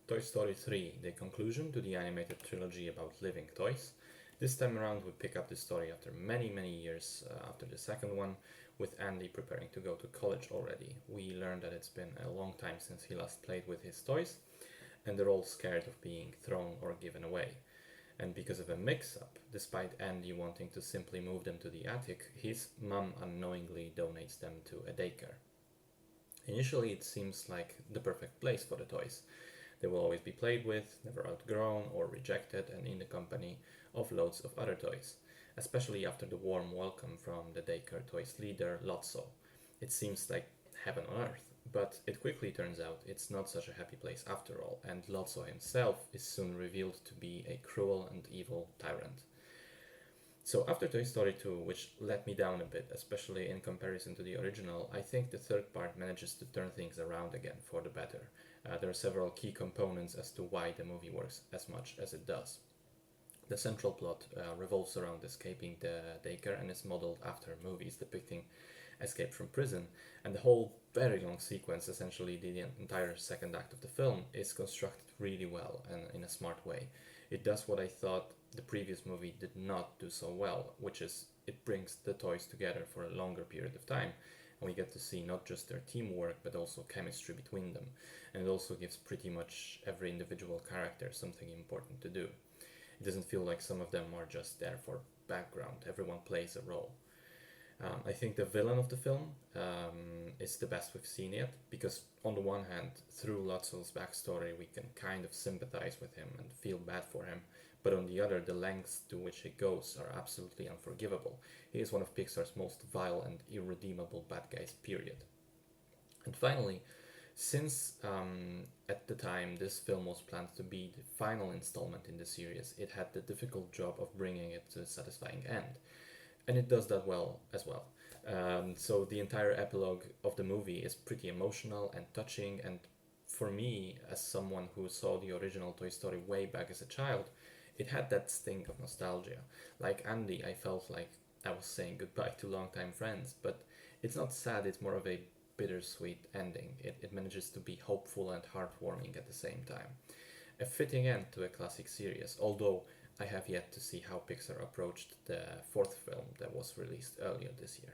Toy Story 3, the conclusion to the animated trilogy about living toys. This time around, we pick up the story after many, many years after the second one, with Andy preparing to go to college already. We learn that it's been a long time since he last played with his toys, and they're all scared of being thrown or given away. And because of a mix up, despite Andy wanting to simply move them to the attic, his mum unknowingly donates them to a daycare. Initially, it seems like the perfect place for the toys. They will always be played with, never outgrown or rejected, and in the company of loads of other toys, especially after the warm welcome from the daycare toys leader, Lotso. It seems like heaven on earth, but it quickly turns out it's not such a happy place after all, and Lotso himself is soon revealed to be a cruel and evil tyrant. So after Toy Story 2, which let me down a bit, especially in comparison to the original, I think the third part manages to turn things around again for the better. There are several key components as to why the movie works as much as it does. The central plot revolves around escaping the daycare and is modeled after movies depicting escape from prison, and the whole very long sequence, essentially the entire second act of the film, is constructed really well and in a smart way. It does what I thought the previous movie did not do so well, which is it brings the toys together for a longer period of time, and we get to see not just their teamwork but also chemistry between them, and it also gives pretty much every individual character something important to do. It doesn't feel like some of them are just there for background, everyone plays a role. I think the villain of the film is the best we've seen yet, because on the one hand, through Lotso's backstory, we can kind of sympathize with him and feel bad for him, but on the other, the lengths to which he goes are absolutely unforgivable. He is one of Pixar's most vile and irredeemable bad guys, period. And finally, since at the time this film was planned to be the final installment in the series, it had the difficult job of bringing it to a satisfying end. And it does that well as well. So the entire epilogue of the movie is pretty emotional and touching, and for me, as someone who saw the original Toy Story way back as a child, it had that sting of nostalgia. Like Andy, I felt like I was saying goodbye to longtime friends, but it's not sad, it's more of a bittersweet ending. It manages to be hopeful and heartwarming at the same time. A fitting end to a classic series, although I have yet to see how Pixar approached the fourth film that was released earlier this year.